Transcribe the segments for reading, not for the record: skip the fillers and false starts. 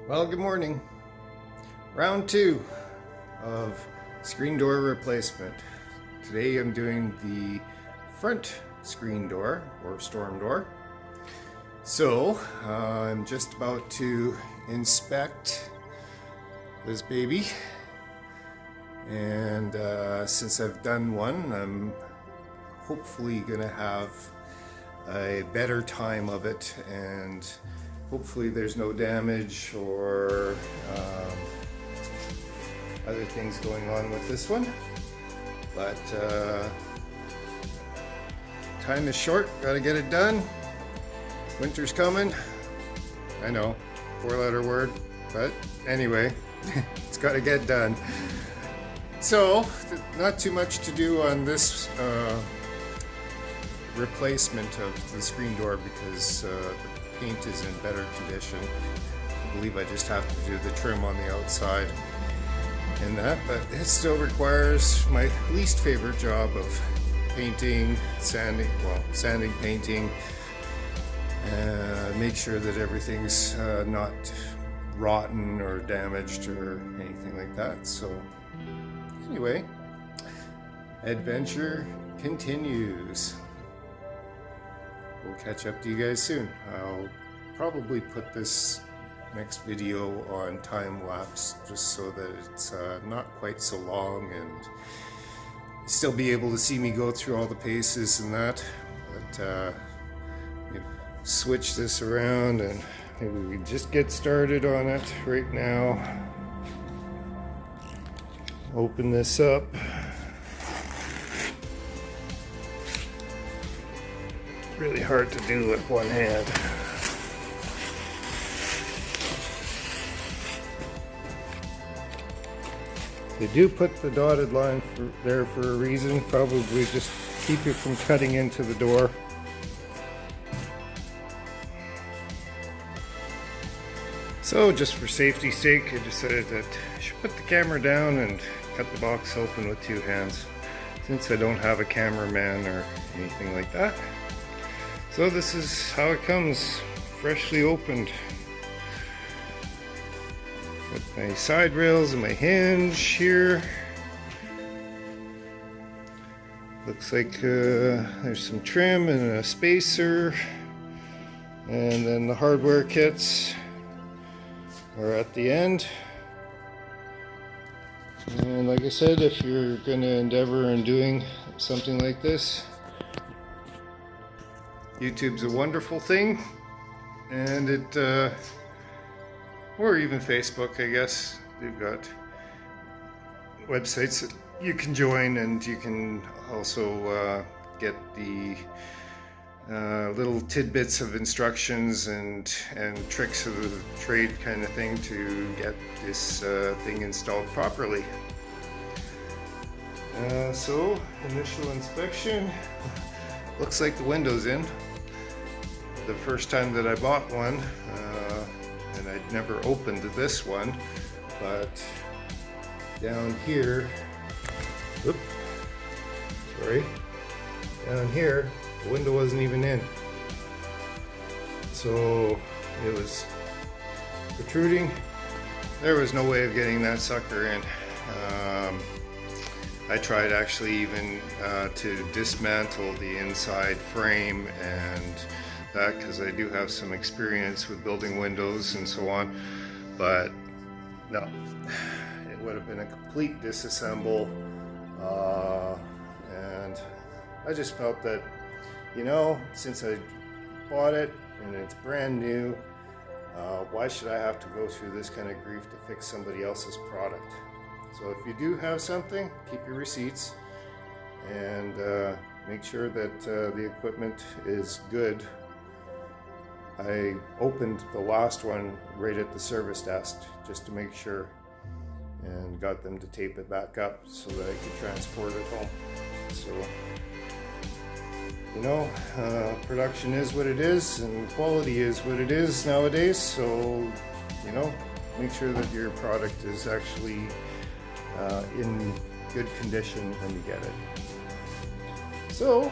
Well, good morning. Round 2 of screen door replacement. Today I'm doing the front screen door or storm door. So I'm just about to inspect this baby, and since I've done one, I'm hopefully gonna have a better time of it, and hopefully there's no damage or other things going on with this one. But time is short, gotta get it done. Winter's coming. I know, 4-letter word, but anyway, it's gotta get done. So, not too much to do on this replacement of the screen door because the paint is in better condition. I believe I just have to do the trim on the outside and that, but it still requires my least favorite job of painting, sanding, painting, make sure that everything's not rotten or damaged or anything like that. So anyway, adventure continues. We'll catch up to you guys soon. I'll probably put this next video on time lapse just so that it's not quite so long and still be able to see me go through all the paces and that. But switch this around and maybe we just get started on it right now. Open this up. Really hard to do with one hand. They do put the dotted line there for a reason, probably just keep you from cutting into the door. So just for safety's sake, I decided that I should put the camera down and cut the box open with 2 hands, since I don't have a cameraman or anything like that. So this is how it comes, freshly opened. With my side rails and my hinge here. Looks like there's some trim and a spacer. And then the hardware kits are at the end. And like I said, if you're going to endeavor in doing something like this, YouTube's a wonderful thing, and it, or even Facebook, I guess. They've got websites that you can join, and you can also get the little tidbits of instructions and tricks of the trade kind of thing to get this thing installed properly. So, initial inspection. Looks like the window's in. The first time that I bought one, and I'd never opened this one, but down here, oops, sorry, down here, the window wasn't even in. So it was protruding. There was no way of getting that sucker in. I tried actually even to dismantle the inside frame and that, because I do have some experience with building windows and so on, but no, it would have been a complete disassemble, and I just felt that, you know, since I bought it and it's brand new, why should I have to go through this kind of grief to fix somebody else's product? So if you do have something, keep your receipts and make sure that the equipment is good. I opened the last one right at the service desk just to make sure, and got them to tape it back up so that I could transport it home. So, you know, production is what it is and quality is what it is nowadays. So, you know, make sure that your product is actually in good condition when you get it. So,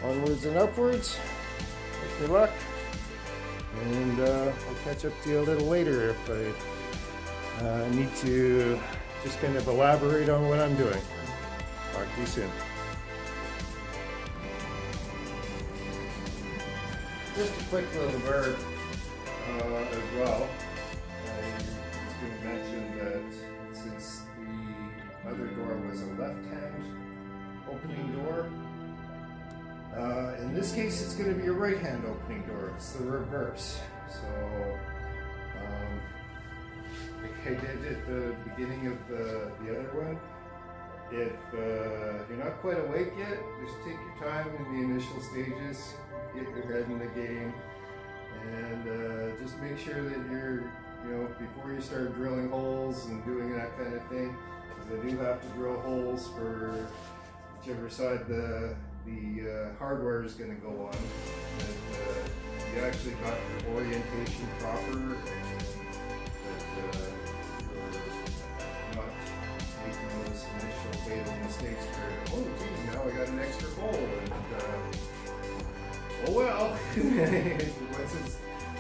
onwards and upwards. Good luck. And I'll catch up to you a little later if I need to just kind of elaborate on what I'm doing. Talk to you soon. Just a quick little word as well. I was going to mention that since the other door was a left-hand opening door, in this case it's going to be a right-hand opening door. It's the reverse. So like I did at the beginning of the other one, if you're not quite awake yet, just take your time in the initial stages, get your head in the game, and just make sure that you're, before you start drilling holes and doing that kind of thing, because I do have to drill holes for whichever side the hardware is going to go on, that you actually got your orientation proper, and that you're not making those initial fatal mistakes where, oh gee, now I got an extra hole, and oh well,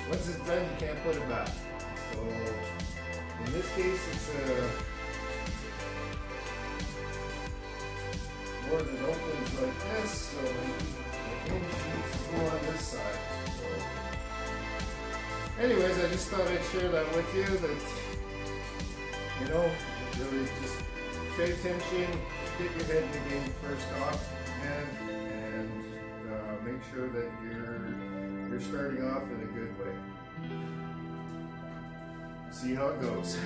once it's done you can't put it back. So in this case it's a door that opens like this, so the hinge needs to go on this side. So anyways, I just thought I'd share that with you, that really just pay attention, get your head in the game first off, and make sure that you're starting off in a good way. See how it goes.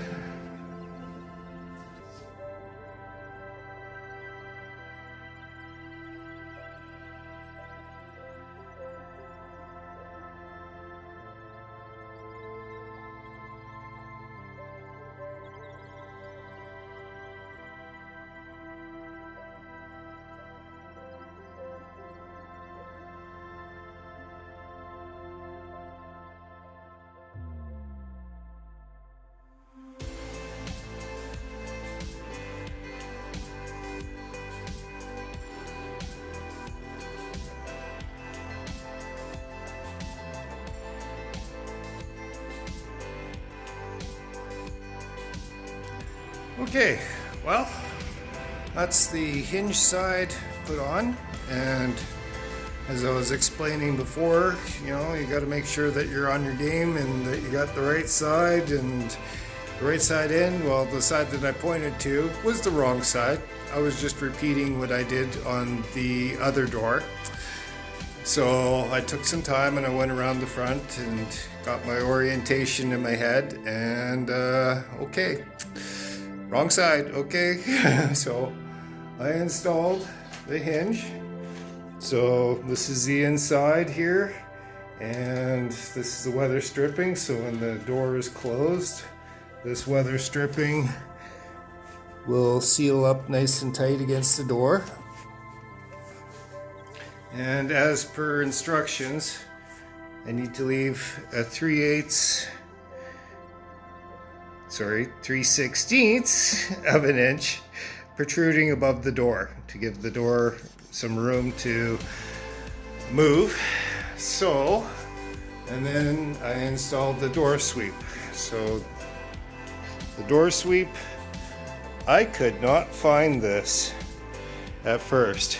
Okay, well, that's the hinge side put on, and as I was explaining before, you got to make sure that you're on your game and that you got the right side, and the right side in, well, the side that I pointed to was the wrong side. I was just repeating what I did on the other door. So I took some time and I went around the front and got my orientation in my head, and okay. Wrong side, okay. So I installed the hinge. So this is the inside here, and this is the weather stripping. So when the door is closed, this weather stripping will seal up nice and tight against the door. And as per instructions, I need to leave a 3/16 of an inch protruding above the door to give the door some room to move. So, and then I installed the door sweep. So the door sweep, I could not find this at first.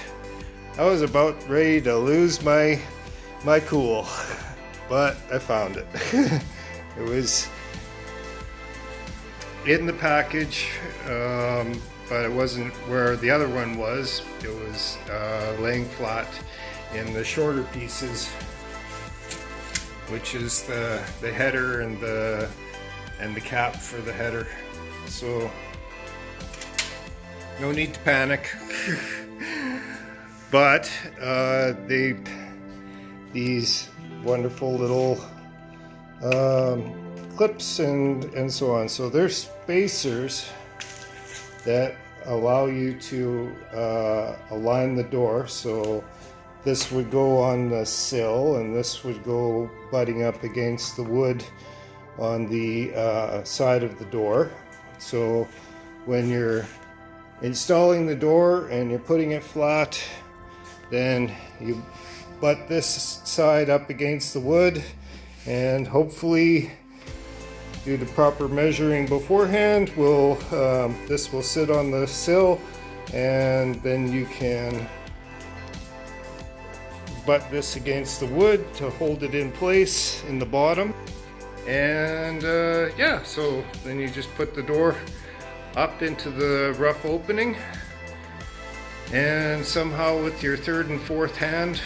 I was about ready to lose my cool, but I found it. It was in the package, but it wasn't where the other one was. It was laying flat in the shorter pieces, which is the header and the cap for the header. So no need to panic. But these wonderful little clips and so on. So there's spacers that allow you to align the door. So this would go on the sill, and this would go butting up against the wood on the side of the door. So when you're installing the door and you're putting it flat, then you butt this side up against the wood, and hopefully do the proper measuring beforehand. This will sit on the sill, and then you can butt this against the wood to hold it in place in the bottom. And yeah, so then you just put the door up into the rough opening, and somehow with your third and fourth hand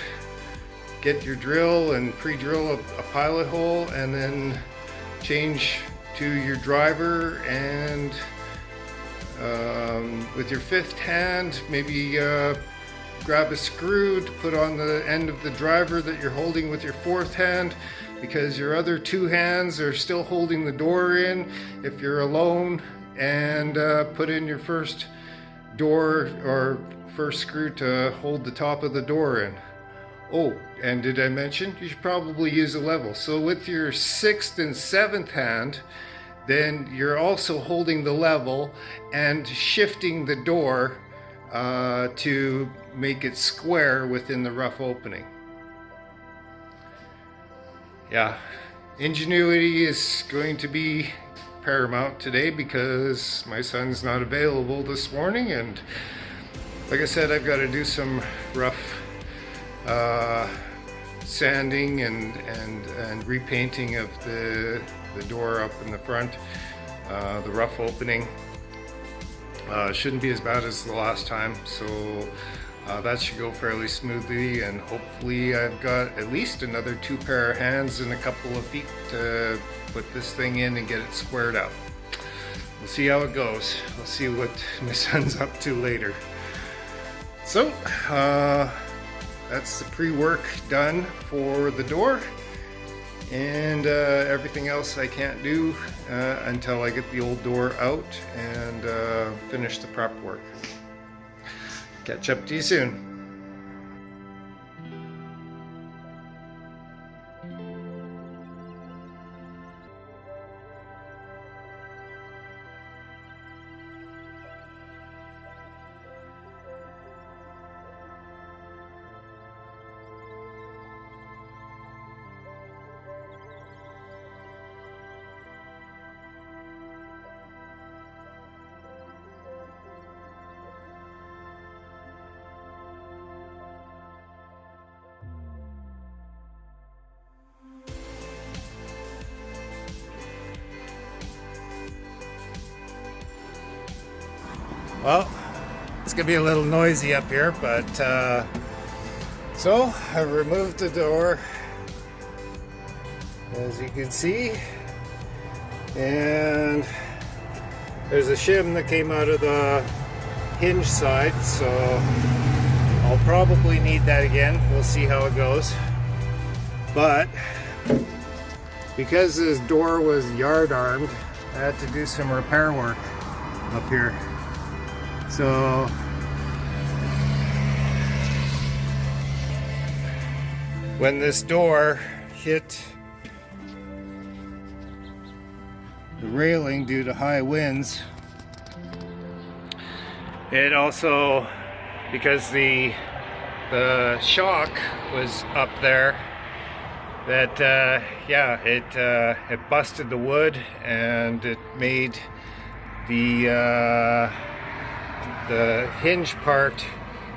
get your drill and pre-drill a pilot hole, and then change to your driver, and with your fifth hand maybe grab a screw to put on the end of the driver that you're holding with your fourth hand, because your other two hands are still holding the door in if you're alone, and put in your first door or first screw to hold the top of the door in. Oh, and did I mention you should probably use a level? So with your sixth and seventh hand, then you're also holding the level and shifting the door to make it square within the rough opening. Yeah, ingenuity is going to be paramount today because my son's not available this morning, and like I said, I've got to do some rough sanding and repainting of the door up in the front, the rough opening. Shouldn't be as bad as the last time, so that should go fairly smoothly, and hopefully I've got at least another 2 pair of hands and a couple of feet to put this thing in and get it squared up. We'll see how it goes. We'll see what my son's up to later. So that's the pre-work done for the door, and everything else I can't do until I get the old door out and finish the prep work. Catch up to you soon. Well, it's gonna be a little noisy up here, but so I removed the door, as you can see, and there's a shim that came out of the hinge side, so I'll probably need that again. We'll see how it goes. But because this door was yard armed, I had to do some repair work up here. So when this door hit the railing due to high winds, it also, because the shock was up there, that yeah, it busted the wood, and it made the hinge part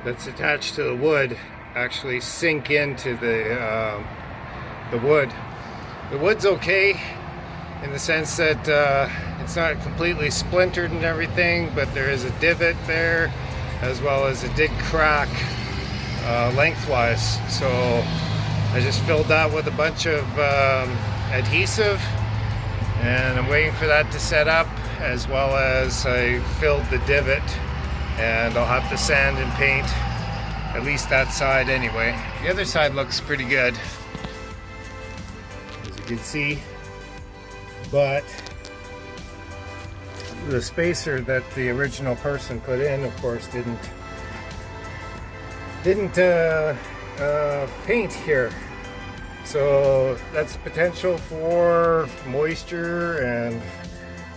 that's attached to the wood actually sink into the wood. The wood's okay in the sense that it's not completely splintered and everything, but there is a divot there, as well as it did crack lengthwise. So I just filled that with a bunch of adhesive, and I'm waiting for that to set up, as well as I filled the divot, and I'll have to sand and paint at least that side anyway. The other side looks pretty good, as you can see, but the spacer that the original person put in, of course, didn't paint here. So that's potential for moisture and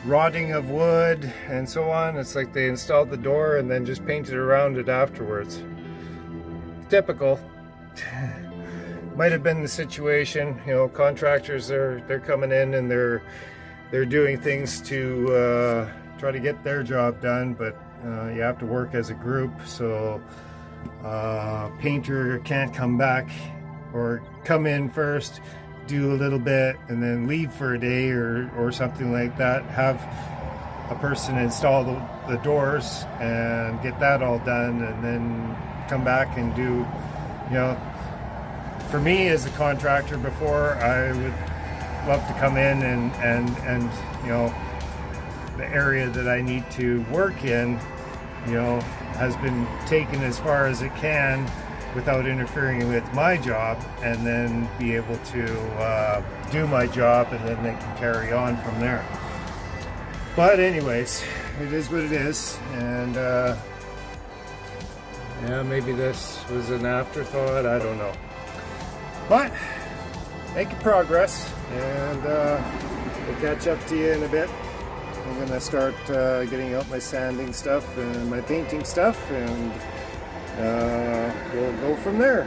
rotting of wood and so on. It's like they installed the door and then just painted around it afterwards. Typical. might have been the situation. You know, contractors, they're coming in and they're doing things to try to get their job done, but you have to work as a group. So painter can't come back or come in first, do a little bit, and then leave for a day or something like that. Have a person install the doors and get that all done, and then come back and do, you know, for me as a contractor before, I would love to come in and you know, the area that I need to work in, you know, has been taken as far as it can without interfering with my job, and then be able to do my job, and then they can carry on from there. But anyways, it is what it is, and yeah, maybe this was an afterthought, I don't know. But making progress, and we'll catch up to you in a bit. I'm gonna start getting out my sanding stuff and my painting stuff, and we'll go from there.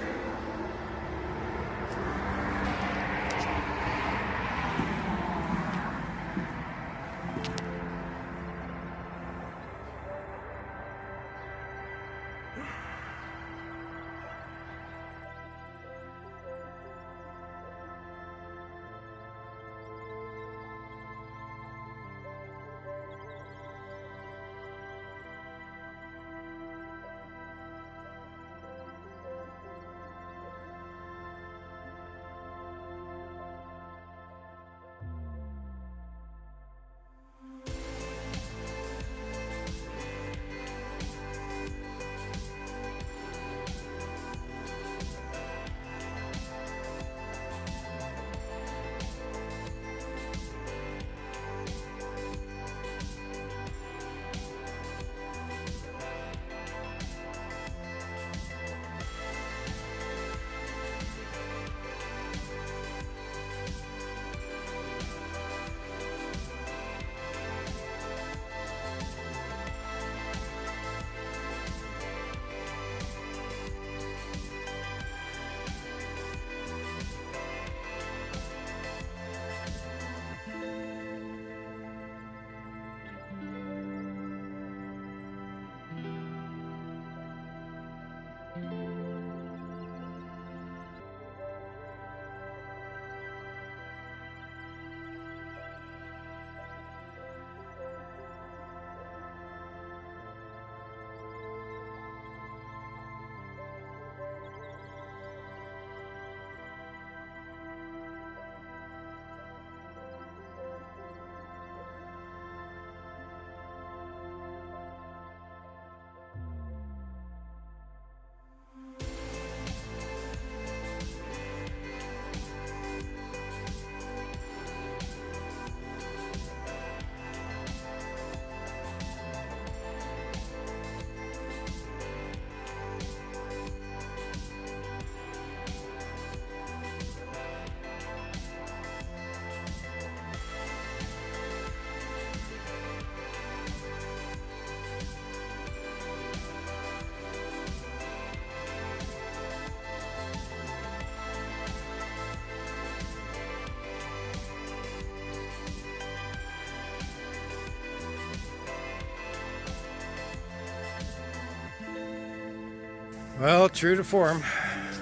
Well, true to form,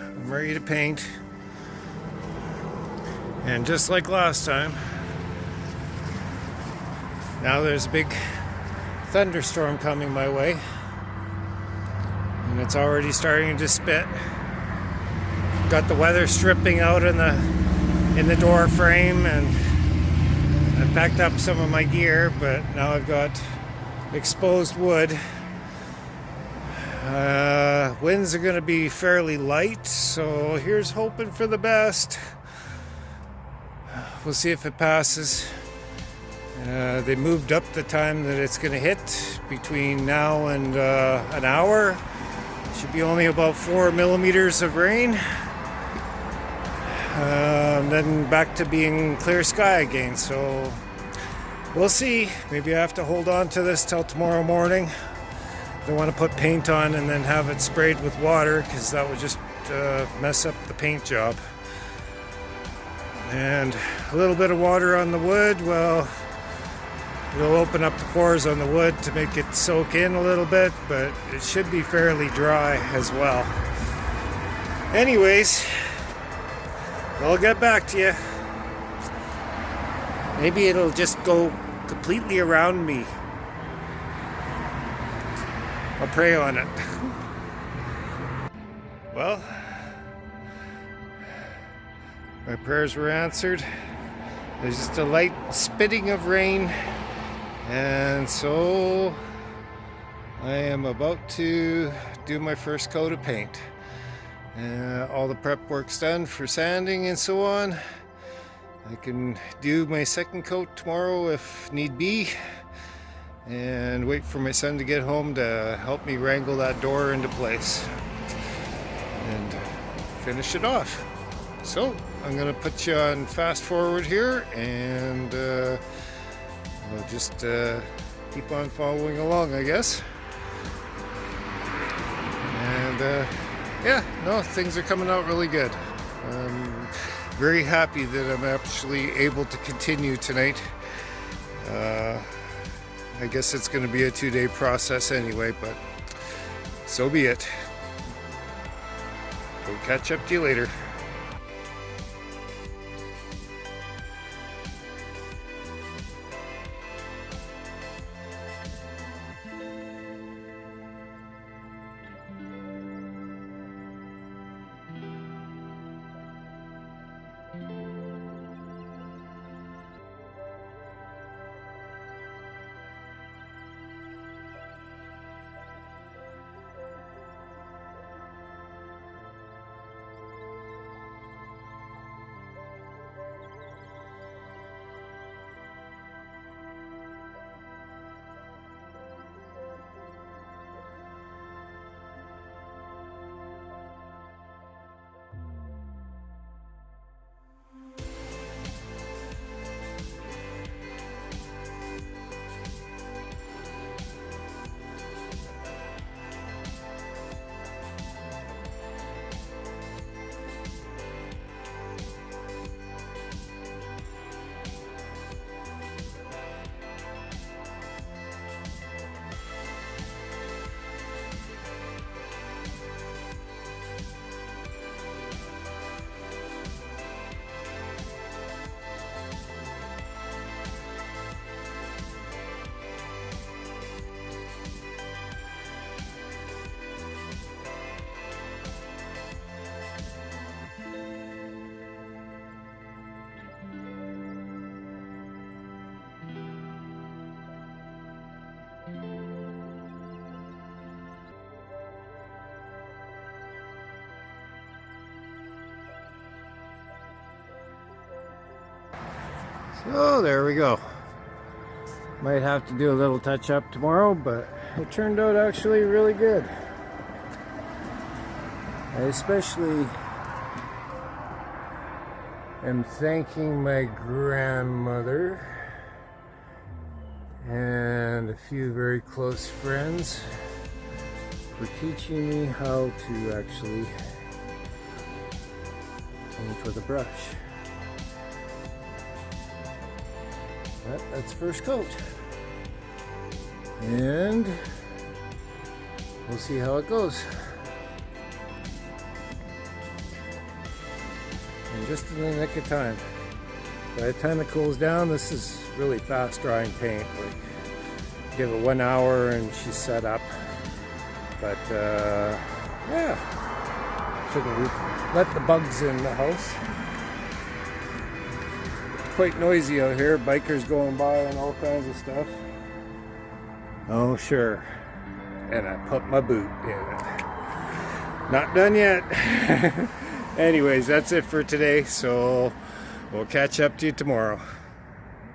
I'm ready to paint. And just like last time, now there's a big thunderstorm coming my way. And it's already starting to spit. Got the weather stripping out in the door frame, and I packed up some of my gear, but now I've got exposed wood. Winds are going to be fairly light, so here's hoping for the best. We'll see if it passes. They moved up the time that it's going to hit between now and an hour. Should be only about 4 millimeters of rain. Then back to being clear sky again, so we'll see. Maybe I have to hold on to this till tomorrow morning. Don't want to put paint on and then have it sprayed with water, because that would just mess up the paint job. And a little bit of water on the wood, well, it'll open up the pores on the wood to make it soak in a little bit, but it should be fairly dry as well. Anyways, I'll get back to you. Maybe it'll just go completely around me. I'll pray on it. Well, my prayers were answered. There's just a light spitting of rain, and so I am about to do my first coat of paint. All the prep work's done for sanding and so on. I can do my second coat tomorrow if need be, and wait for my son to get home to help me wrangle that door into place and finish it off. So I'm gonna put you on fast forward here, and we'll just keep on following along, I guess. And yeah, no, things are coming out really good. I'm very happy that I'm actually able to continue tonight. I guess it's going to be a 2-day process anyway, but so be it. We'll catch up to you later. So there we go. Might have to do a little touch up tomorrow, but it turned out actually really good. I especially am thanking my grandmother and a few very close friends for teaching me how to actually paint with a brush. That's first coat, and we'll see how it goes. And just in the nick of time. By the time it cools down, this is really fast drying paint. Like, give it 1 hour and she's set up. But yeah, shouldn't let the bugs in the house. Quite noisy out here, bikers going by and all kinds of stuff. Oh sure, and I put my boot in it. Not done yet. Anyways, that's it for today, so we'll catch up to you tomorrow.